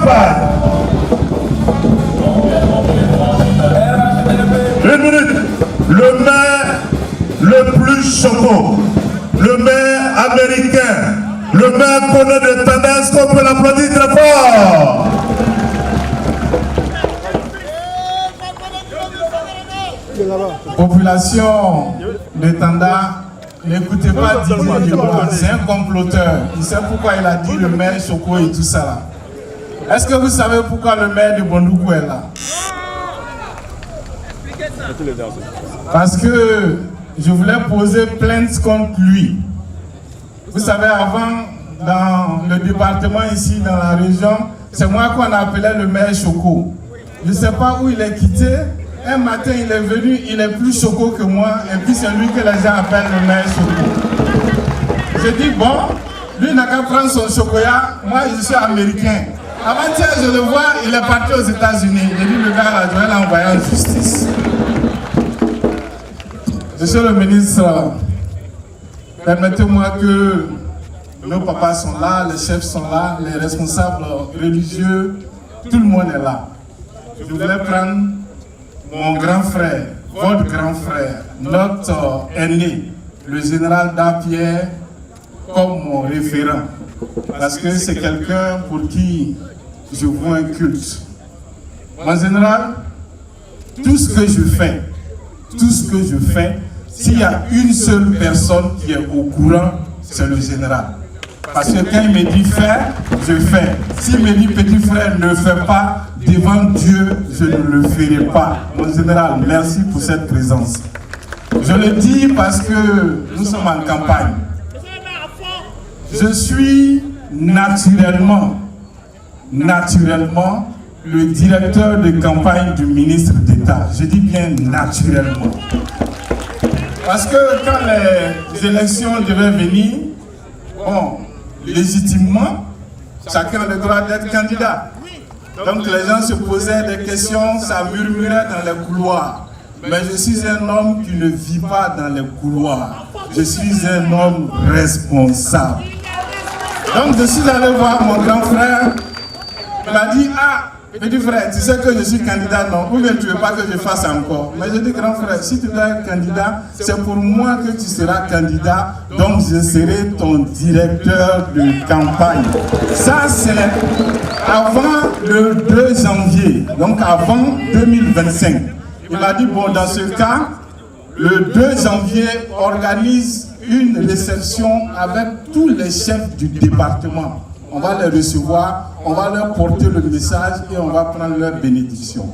campagne. Une minute. Le maire le plus choquant, le maire américain, le maire connaît des tendances qu'on peut l'applaudir très fort. Population de Tanda, n'écoutez pas Didier Dubois, c'est un comploteur. Il sait pourquoi il a dit le maire Choko et tout ça là. Est-ce que vous savez pourquoi le maire de Bondougou est là? Parce que je voulais poser plainte contre lui. Vous savez, avant, dans le département ici, dans la région, c'est moi qu'on appelait le maire Choko. Je ne sais pas où il est quitté. Un matin, il est venu, il est plus Choko que moi, et puis c'est lui que les gens appellent le maire Choko. Je dis, bon, lui n'a qu'à prendre son chocolat, moi je suis américain. Avant-hier, je le vois, il est parti aux États-Unis. J'ai dit, le gars là, je vais l'envoyer en justice. Monsieur le ministre, permettez-moi que nos papas sont là, les chefs sont là, les responsables religieux, tout le monde est là. Je voulais prendre mon grand frère, votre grand frère, notre aîné, le général Dampierre, comme mon référent. Parce que c'est quelqu'un pour qui je vois un culte. Mon général, tout ce que je fais, s'il y a une seule personne qui est au courant, c'est le général. Parce que quand il me dit faire, je fais. S'il me dit petit frère ne fais pas, devant Dieu, je ne le ferai pas. Mon général, merci pour cette présence. Je le dis parce que nous sommes en campagne. Je suis naturellement le directeur de campagne du ministre d'État. Je dis bien naturellement. Parce que quand les élections devaient venir, bon, légitimement, chacun a le droit d'être candidat. Donc les gens se posaient des questions, ça murmurait dans les couloirs. Mais je suis un homme qui ne vit pas dans les couloirs. Je suis un homme responsable. Donc je suis allé voir mon grand frère. Il m'a dit, ah, petit frère, tu sais que je suis candidat, non? Ou bien tu ne veux pas que je fasse encore? Mais je dis, grand frère, si tu dois être candidat, c'est pour moi que tu seras candidat, donc je serai ton directeur de campagne. Ça, c'est avant le 2 janvier, donc avant 2025. Il m'a dit, bon, dans ce cas, le 2 janvier, organise une réception avec tous les chefs du département. On va les recevoir, on va leur porter le message et on va prendre leur bénédiction.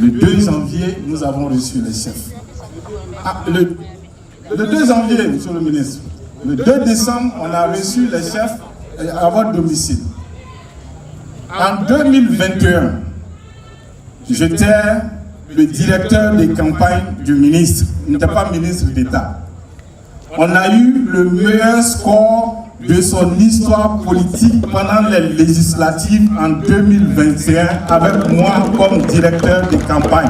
Le 2 janvier, nous avons reçu les chefs. Ah, le 2 janvier, monsieur le ministre, le 2 décembre, on a reçu les chefs à votre domicile. En 2021, j'étais le directeur des campagnes du ministre. Il n'était pas ministre d'État. On a eu le meilleur score de son histoire politique pendant les législatives en 2021 avec moi comme directeur de campagne.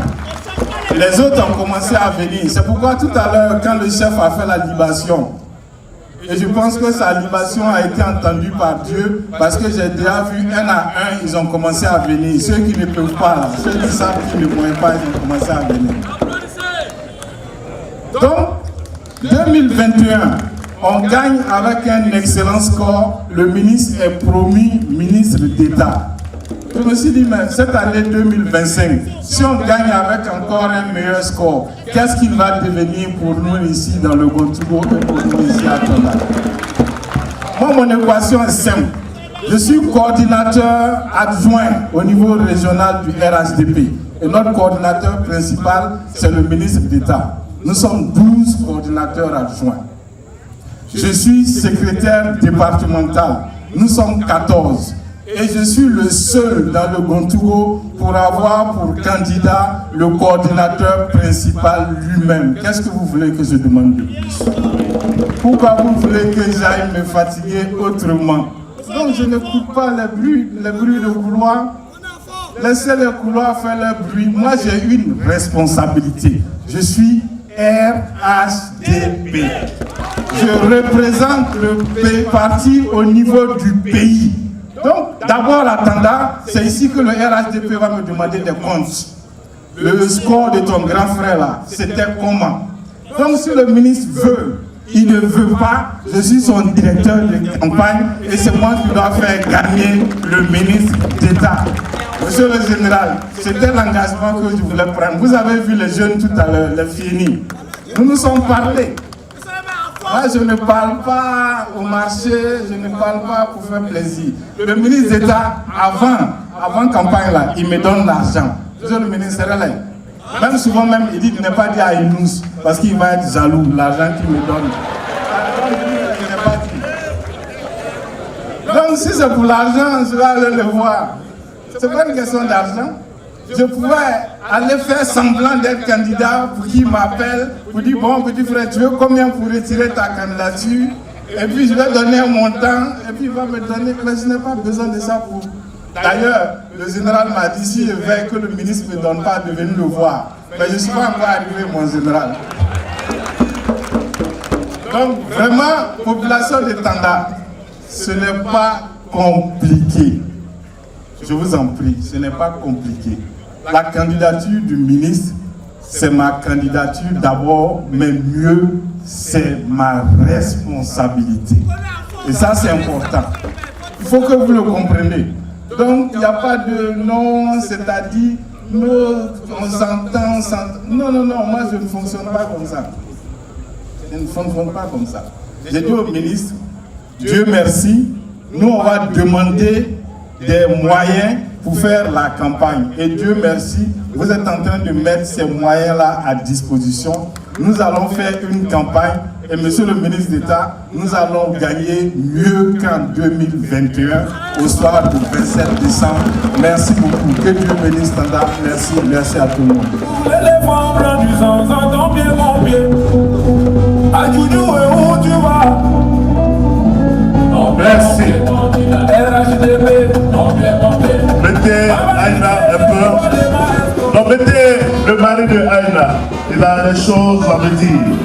Les autres ont commencé à venir. C'est pourquoi tout à l'heure, quand le chef a fait la libation, et je pense que sa libation a été entendue par Dieu parce que j'ai déjà vu un à un, ils ont commencé à venir. Ceux qui ne peuvent pas, là, ceux qui savent qu'ils ne pourraient pas, ils ont commencé à venir. Donc, 2021, on gagne avec un excellent score. Le ministre est promu ministre d'État. Je me suis dit, mais cette année 2025, si on gagne avec encore un meilleur score, qu'est-ce qu'il va devenir pour nous ici dans le Gontougo et pour nous ici à Tanda? Moi, mon équation est simple. Je suis coordinateur adjoint au niveau régional du RHDP. Et notre coordinateur principal, c'est le ministre d'État. Nous sommes 12 coordinateurs adjoints. Je suis secrétaire départemental. Nous sommes 14. Et je suis le seul dans le Gontougo pour avoir pour candidat le coordinateur principal lui-même. Qu'est-ce que vous voulez que je demande de plus? Pourquoi vous voulez que j'aille me fatiguer autrement? Donc je n'écoute pas les bruits de couloir. Laissez les couloirs faire leur bruit. Moi j'ai une responsabilité. Je suis RHDP. Je représente le parti au niveau du pays. Donc, d'abord, la Tanda, c'est ici que le RHDP va me demander des comptes. Le score de ton grand frère là, c'était comment? Donc, si le ministre veut, il ne veut pas, je suis son directeur de campagne et c'est moi qui dois faire gagner le ministre d'État. Monsieur le général, c'était l'engagement que je voulais prendre. Vous avez vu les jeunes tout à l'heure, les finis. Nous nous sommes parlé. Moi, je ne parle pas au marché, je ne parle pas pour faire plaisir. Le ministre d'État, avant campagne là, il me donne l'argent. Monsieur le ministre, même souvent même, il dit qu'il n'est pas dit à Inous, parce qu'il va être jaloux, l'argent qu'il me donne. Donc si c'est pour l'argent, je vais aller le voir. Ce n'est pas une question d'argent. Je pouvais aller faire semblant d'être candidat pour qu'il m'appelle, pour dire bon petit frère, tu veux combien pour retirer ta candidature? Et puis je vais donner un montant, et puis il va me donner, mais je n'ai pas besoin de ça pour... D'ailleurs, le général m'a dit si je veux que le ministre ne me donne pas de venir le voir. Mais je ne suis pas encore arrivé, mon général. Donc vraiment, population de Tanda, ce n'est pas compliqué. Je vous en prie, ce n'est pas compliqué. La candidature du ministre, c'est ma candidature d'abord, mais mieux, c'est ma responsabilité. Et ça, c'est important. Il faut que vous le compreniez. Donc, il n'y a pas de non, c'est-à-dire, on s'entend, non, moi je ne fonctionne pas comme ça. Je ne fonctionne pas comme ça. J'ai dit au ministre, Dieu merci, nous on va demander des moyens pour faire la campagne. Et Dieu merci, vous êtes en train de mettre ces moyens-là à disposition. Nous allons faire une campagne et monsieur le ministre d'État, nous allons gagner mieux qu'en 2021 au soir du 27 décembre. Merci beaucoup. Que Dieu bénisse Tanda. Merci à tout le monde. Les membres du sang, entends bien mon pied. À tu nous où tu vas? Merci. RHDP, Mettez Aïna un peu. Non, mettez le mari de Aïna. Il a des choses à me dire.